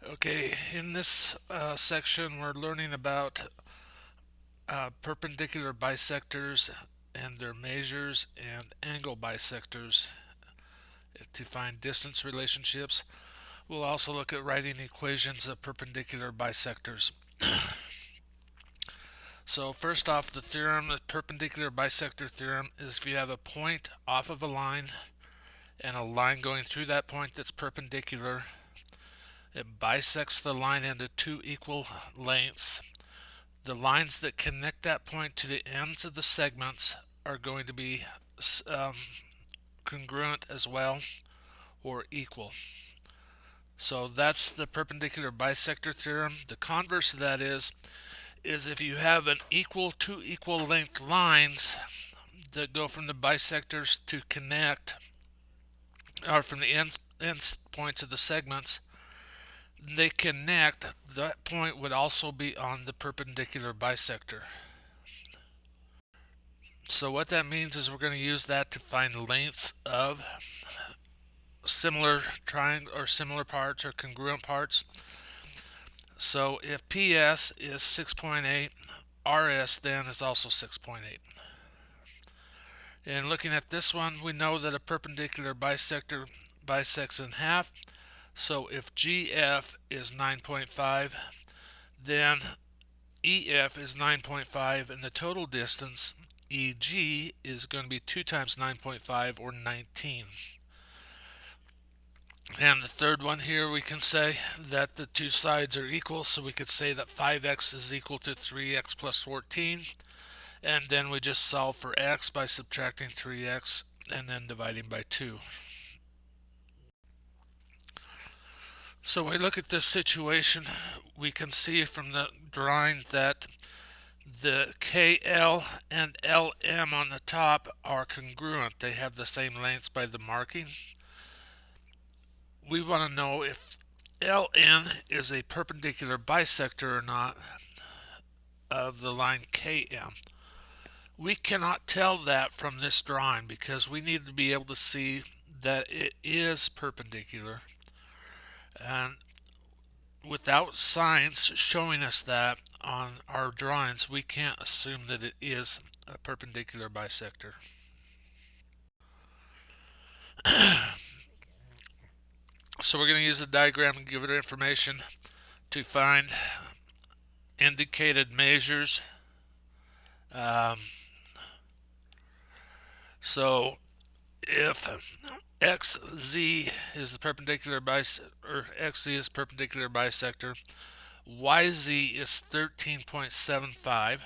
Okay, in this section we're learning about perpendicular bisectors and their measures and angle bisectors to find distance relationships. We'll also look at writing equations of perpendicular bisectors. So first off, the perpendicular bisector theorem is if you have a point off of a line and a line going through that point that's perpendicular, it bisects the line into two equal lengths. The lines that connect that point to the ends of the segments are going to be um, congruent as well, or equal. So that's the perpendicular bisector theorem. The converse of that is if you have two equal length lines that go from the bisectors to connect, or from the ends points of the segments, they connect, that point would also be on the perpendicular bisector. So what that means is we're going to use that to find lengths of similar triangle or similar parts or congruent parts. So if PS is 6.8, RS then is also 6.8. And looking at this one, we know that a perpendicular bisector bisects in half. So if GF is 9.5, then EF is 9.5, and the total distance EG is going to be 2 times 9.5, or 19. And the third one here, we can say that the two sides are equal, so we could say that 5x is equal to 3x plus 14, and then we just solve for x by subtracting 3x and then dividing by 2. So we look at this situation, we can see from the drawing that the KL and LM on the top are congruent. They have the same lengths by the marking. We want to know if LN is a perpendicular bisector or not of the line KM. We cannot tell that from this drawing because we need to be able to see that it is perpendicular. And without science showing us that on our drawings, we can't assume that it is a perpendicular bisector. So we're going to use a diagram and give it information to find indicated measures. So if XZ is the perpendicular or XZ is perpendicular bisector, YZ is 13.75.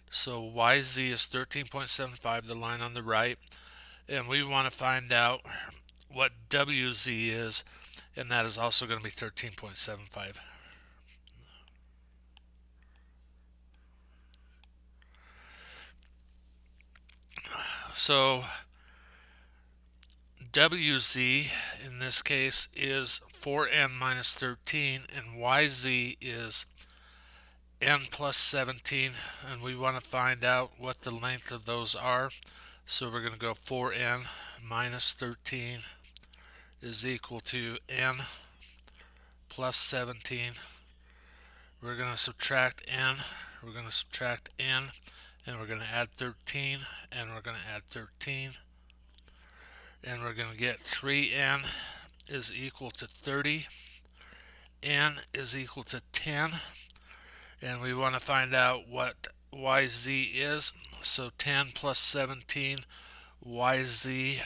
So YZ is 13.75, the line on the right, and we want to find out what WZ is, and that is also going to be 13.75. So WZ in this case is 4n minus 13, and YZ is n plus 17, and we want to find out what the length of those are. So we're going to go 4n minus 13 is equal to n plus 17. We're going to subtract n, we're going to subtract n, and we're going to add 13, and we're going to add 13, and we're going to get 3n is equal to 30, n is equal to 10, and we want to find out what YZ is. So 10 plus 17, YZ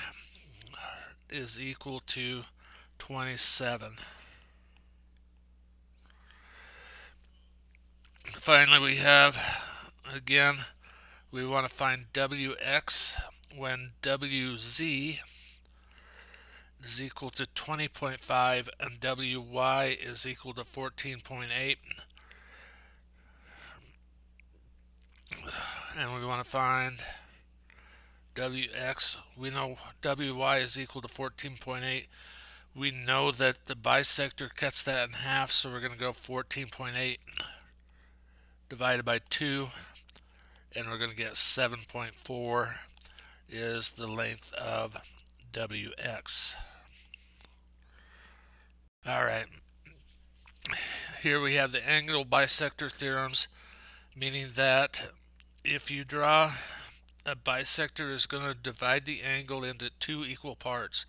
is equal to 27. Finally, we have, again, we want to find WX when WZ is equal to 20.5 and WY is equal to 14.8. And we want to find WX. We know WY is equal to 14.8. We know that the bisector cuts that in half, so we're going to go 14.8 divided by 2, and we're going to get 7.4 is the length of WX. All right. here we have the angle bisector theorems, meaning that if you draw a bisector is going to divide the angle into two equal parts.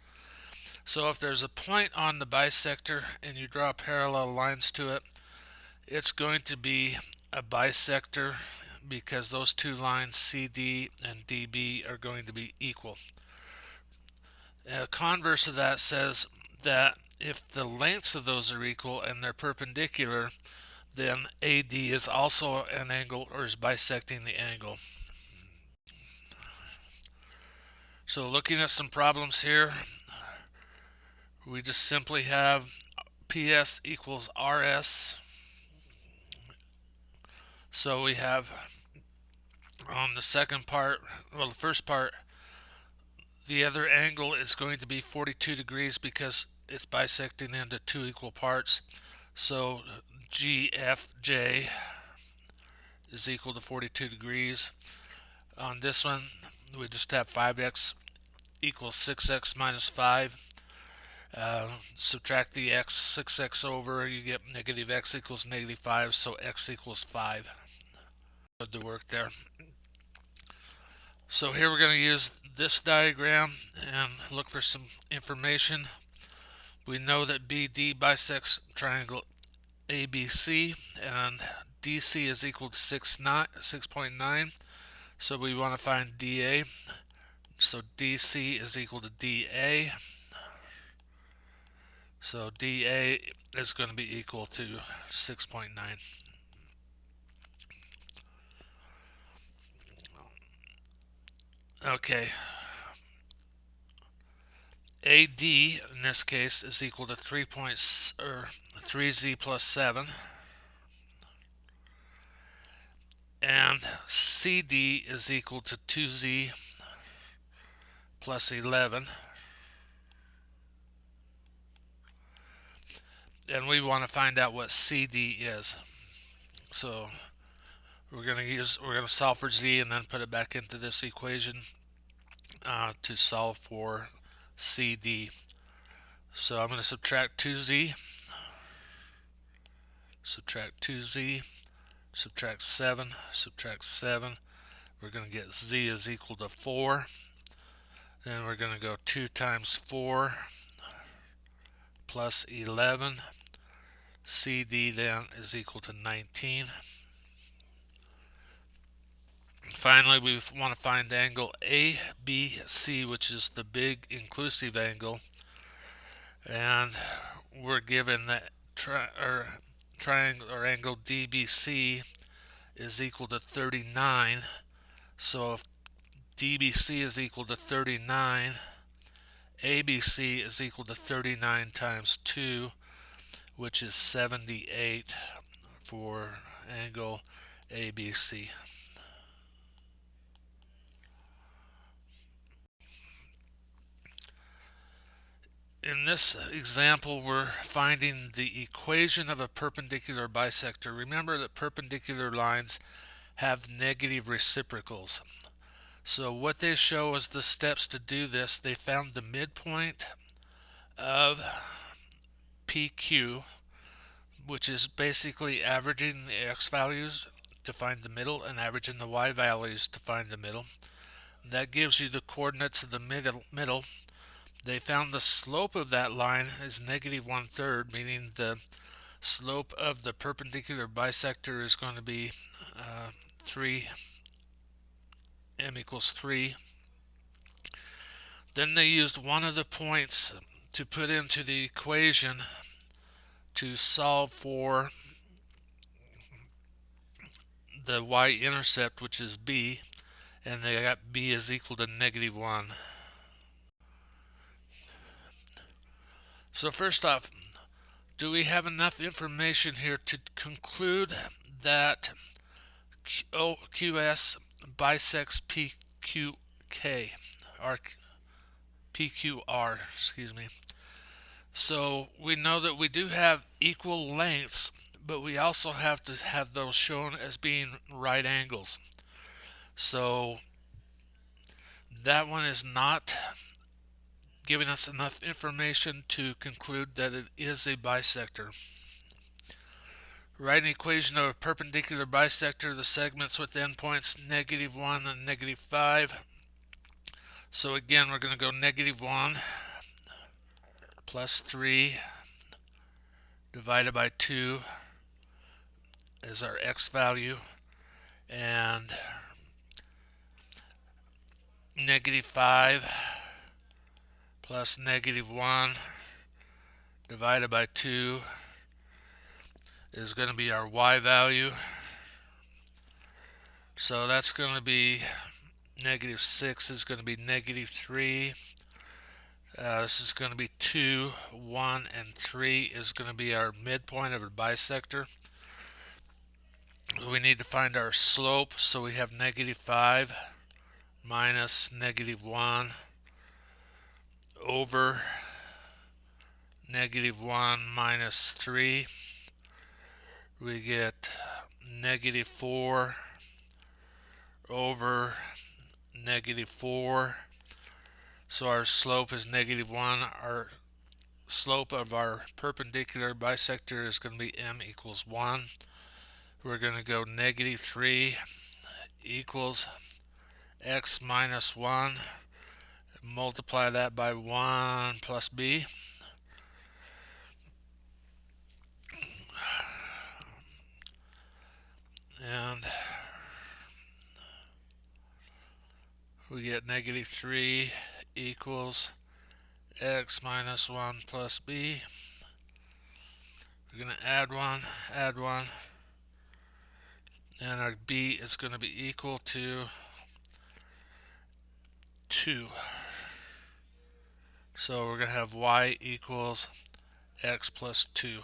So if there's a point on the bisector and you draw parallel lines to it, it's going to be a bisector because those two lines CD and DB are going to be equal. A converse of that says that if the lengths of those are equal and they're perpendicular, then AD is also an angle or is bisecting the angle. So looking at some problems here, we just simply have PS equals RS. So we have on the second part, well, the first part, the other angle is going to be 42 degrees because it's bisecting into two equal parts. So GFJ is equal to 42 degrees. On this one, we just have 5x equals 6x minus 5. Subtract the x, 6x over, you get negative x equals negative 5, so x equals 5. Good to work there. So here we're going to use this diagram and look for some information. We know that BD bisects triangle ABC, and DC is equal to 6.9, so we want to find DA. So DC is equal to DA. So DA is going to be equal to 6.9. Okay. AD in this case is equal to 3z plus 7. And CD is equal to 2z plus 11. And we want to find out what CD is. So we're going to solve for z and then put it back into this equation to solve for CD. So I'm going to subtract 2z, subtract 2z, subtract 7, subtract 7. We're going to get z is equal to 4. Then we're going to go 2 times 4 plus 11. CD then is equal to 19. Finally, we want to find angle ABC, which is the big inclusive angle. And we're given that triangle or angle DBC is equal to 39. So if DBC is equal to 39, ABC is equal to 39 times 2, which is 78 for angle ABC. In this example, we're finding the equation of a perpendicular bisector. Remember that perpendicular lines have negative reciprocals. So what they show as the steps to do this, they found the midpoint of PQ, which is basically averaging the x values to find the middle and averaging the y values to find the middle. That gives you the coordinates of the middle. They found the slope of that line is negative 1/3, meaning the slope of the perpendicular bisector is going to be 3, m equals 3. Then they used one of the points to put into the equation to solve for the y-intercept, which is b, and they got b is equal to negative 1. So first off, do we have enough information here to conclude that QS bisects PQK, or PQR, excuse me. So we know that we do have equal lengths, but we also have to have those shown as being right angles. So that one is not giving us enough information to conclude that it is a bisector. Write an equation of a perpendicular bisector of the segments with endpoints -1 and -5. So again, we're going to go -1 plus 3 divided by 2 is our x value, and -5 plus -1 divided by 2 is going to be our y value. So that's going to be -6 is going to be -3. This is going to be 2, 1, and 3 is going to be our midpoint of a bisector. We need to find our slope, so we have -5 minus -1 over -1 minus 3. We get -4 over -4. So our slope is -1. Our slope of our perpendicular bisector is going to be m equals 1. We're going to go -3 equals x minus 1. Multiply that by 1 plus b. And we get -3 equals x minus 1 plus b. We're going to add 1, and our b is going to be equal to 2. So we're going to have y equals x plus 2.